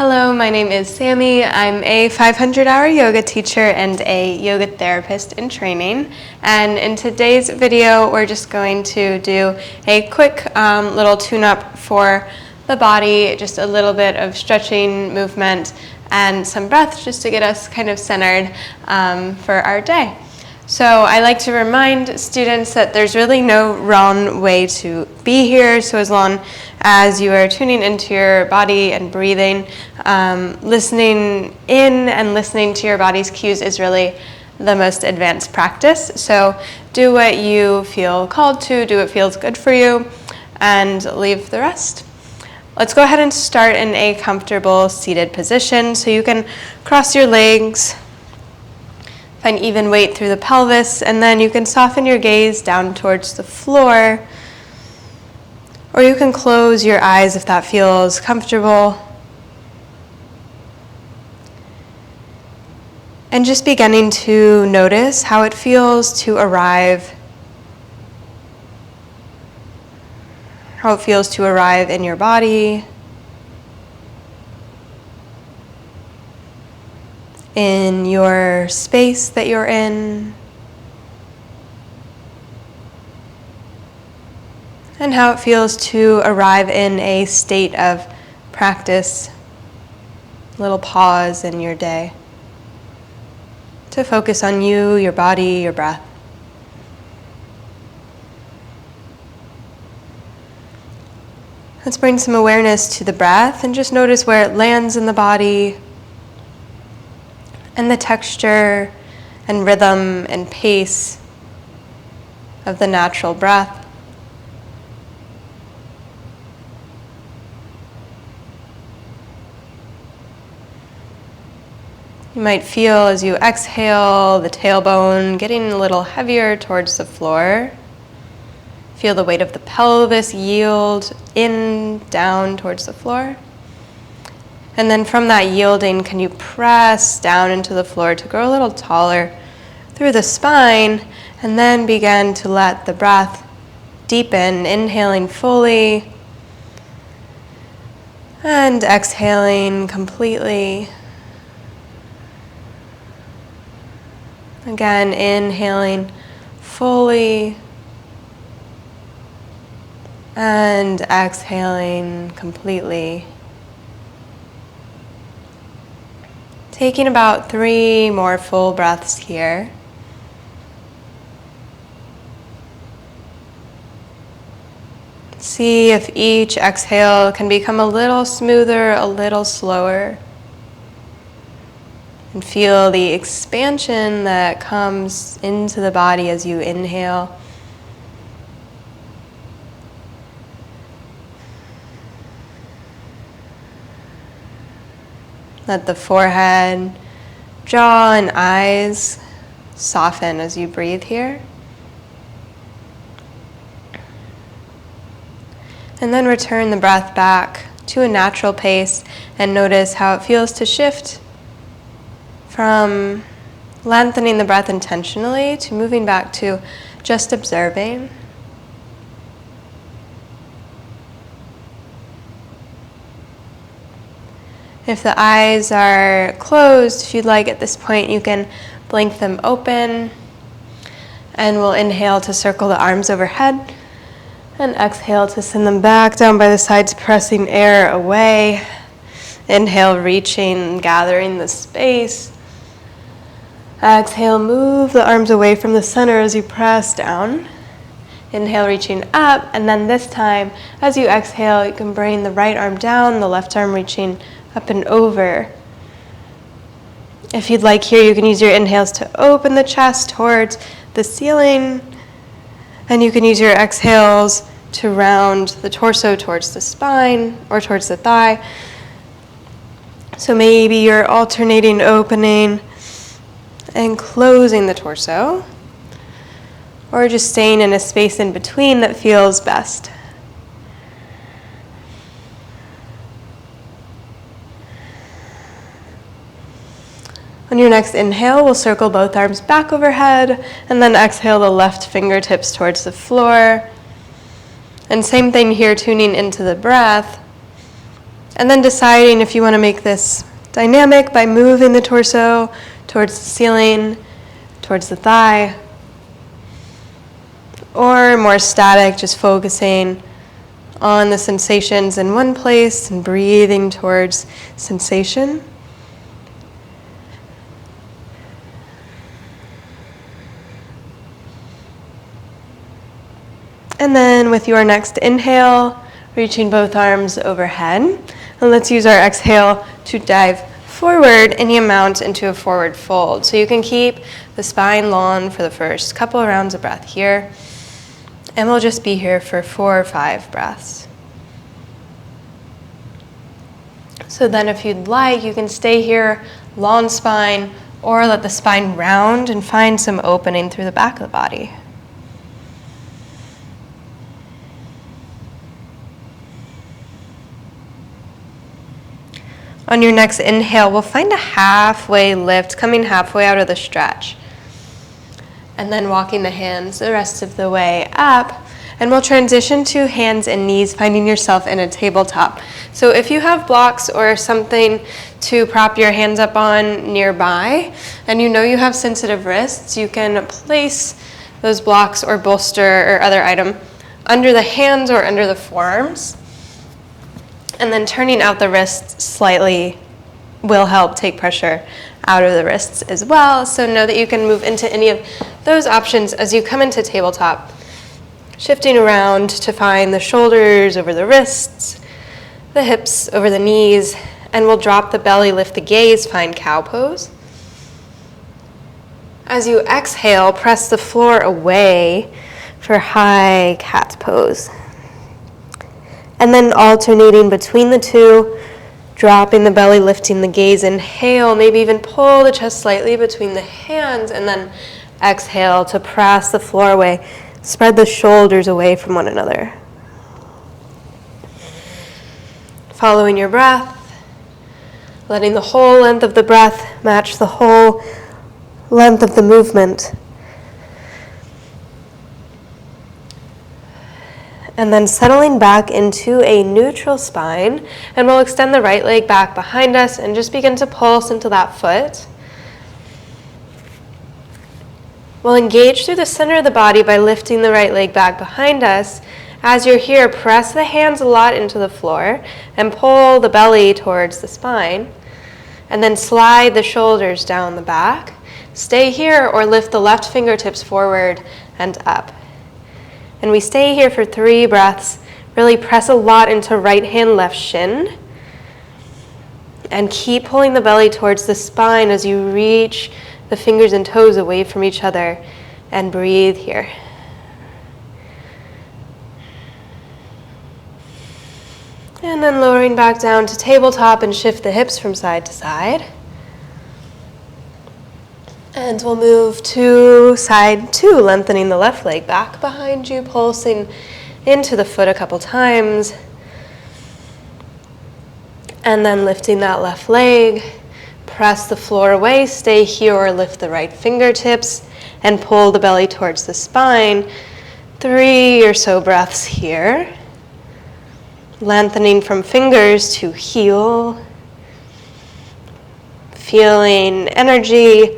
Hello, my name is Sammy. I'm a 500-hour yoga teacher and a yoga therapist in training. And in today's video, we're just going to do a quick little tune-up for the body, just a little bit of stretching, movement, and some breath just to get us kind of centered for our day. So I like to remind students that there's really no wrong way to be here. So as long as you are tuning into your body and breathing, listening in and listening to your body's cues is really the most advanced practice. So do what you feel called to, do what feels good for you, and leave the rest. Let's go ahead and start in a comfortable seated position. So you can cross your legs, find even weight through the pelvis, and then you can soften your gaze down towards the floor, or you can close your eyes if that feels comfortable. And just beginning to notice how it feels to arrive, in your body, in your space that you're in, and how it feels to arrive in a state of practice, a little pause in your day, to focus on you, your body, your breath. Let's bring some awareness to the breath and just notice where it lands in the body, and the texture and rhythm and pace of the natural breath. You might feel as you exhale the tailbone getting a little heavier towards the floor. Feel the weight of the pelvis yield in, down towards the floor. And then from that yielding, can you press down into the floor to grow a little taller through the spine, and then begin to let the breath deepen, inhaling fully and exhaling completely. Again, inhaling fully and exhaling completely. Taking about 3 more full breaths here. See if each exhale can become a little smoother, a little slower. And feel the expansion that comes into the body as you inhale. Let the forehead, jaw, and eyes soften as you breathe here. And then return the breath back to a natural pace and notice how it feels to shift from lengthening the breath intentionally to moving back to just observing. If the eyes are closed, if you'd like at this point, you can blink them open. And we'll inhale to circle the arms overhead. And exhale to send them back down by the sides, pressing air away. Inhale, reaching, gathering the space. Exhale, move the arms away from the center as you press down. Inhale, reaching up. And then this time, as you exhale, you can bring the right arm down, the left arm reaching up and over. If you'd like here, you can use your inhales to open the chest towards the ceiling, and you can use your exhales to round the torso towards the spine or towards the thigh. So maybe you're alternating opening and closing the torso, or just staying in a space in between that feels best. On your next inhale, we'll circle both arms back overhead, and then exhale the left fingertips towards the floor. And same thing here, tuning into the breath. And then deciding if you want to make this dynamic by moving the torso towards the ceiling, towards the thigh, or more static, just focusing on the sensations in one place and breathing towards sensation. And then with your next inhale, reaching both arms overhead. And let's use our exhale to dive forward any amount into a forward fold. So you can keep the spine long for the first couple rounds of breath here. And we'll just be here for 4 or 5 breaths. So then if you'd like, you can stay here, long spine, or let the spine round and find some opening through the back of the body. On your next inhale, we'll find a halfway lift, coming halfway out of the stretch. And then walking the hands the rest of the way up. And we'll transition to hands and knees, finding yourself in a tabletop. So if you have blocks or something to prop your hands up on nearby, and you know you have sensitive wrists, you can place those blocks or bolster or other item under the hands or under the forearms. And then turning out the wrists slightly will help take pressure out of the wrists as well. So know that you can move into any of those options as you come into tabletop. Shifting around to find the shoulders over the wrists, the hips over the knees, and we'll drop the belly, lift the gaze, find cow pose. As you exhale, press the floor away for high cat pose. And then alternating between the two, dropping the belly, lifting the gaze. Inhale, maybe even pull the chest slightly between the hands, and then exhale to press the floor away. Spread the shoulders away from one another. Following your breath, letting the whole length of the breath match the whole length of the movement. And then settling back into a neutral spine, and we'll extend the right leg back behind us and just begin to pulse into that foot. We'll engage through the center of the body by lifting the right leg back behind us. As you're here, press the hands a lot into the floor and pull the belly towards the spine. And then slide the shoulders down the back. Stay here or lift the left fingertips forward and up. And we stay here for 3 breaths. Really press a lot into right hand, left shin. And keep pulling the belly towards the spine as you reach the fingers and toes away from each other, and breathe here. And then lowering back down to tabletop and shift the hips from side to side. And we'll move to side 2, lengthening the left leg back behind you, pulsing into the foot a couple times. And then lifting that left leg, press the floor away, stay here or lift the right fingertips and pull the belly towards the spine. 3 or so breaths here. Lengthening from fingers to heel. Feeling energy,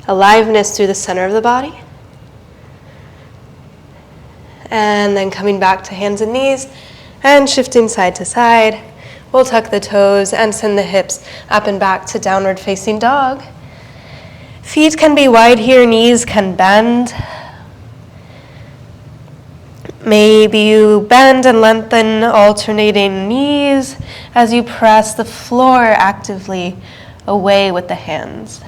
aliveness through the center of the body. And then coming back to hands and knees and shifting side to side. We'll tuck the toes and send the hips up and back to downward facing dog. Feet can be wide here, knees can bend. Maybe you bend and lengthen, alternating knees as you press the floor actively away with the hands.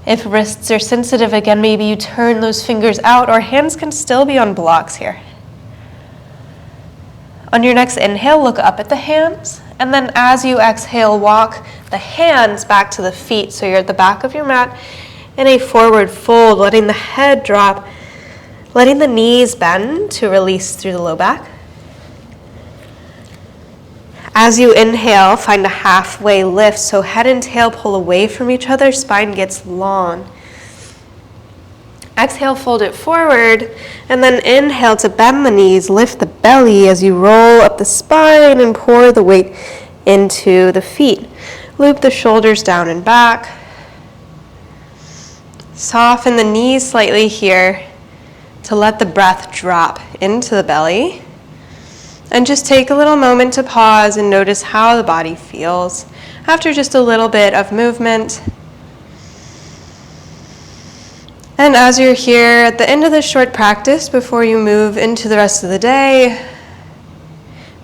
If wrists are sensitive, again, maybe you turn those fingers out, or hands can still be on blocks here. On your next inhale, look up at the hands, and then as you exhale, walk the hands back to the feet. So you're at the back of your mat in a forward fold, letting the head drop, letting the knees bend to release through the low back. As you inhale, find a halfway lift, so head and tail pull away from each other, spine gets long. Exhale, fold it forward, and then inhale to bend the knees, lift the belly as you roll up the spine and pour the weight into the feet. Loop the shoulders down and back. Soften the knees slightly here to let the breath drop into the belly. And just take a little moment to pause and notice how the body feels after just a little bit of movement. And as you're here at the end of this short practice, before you move into the rest of the day,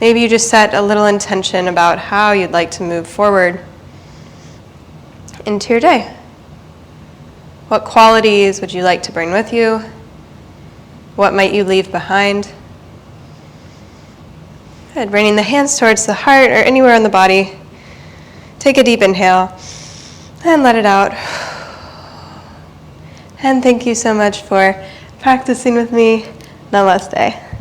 maybe you just set a little intention about how you'd like to move forward into your day. What qualities would you like to bring with you? What might you leave behind? Good. Bringing the hands towards the heart or anywhere on the body. Take a deep inhale and let it out. And thank you so much for practicing with me. Namaste.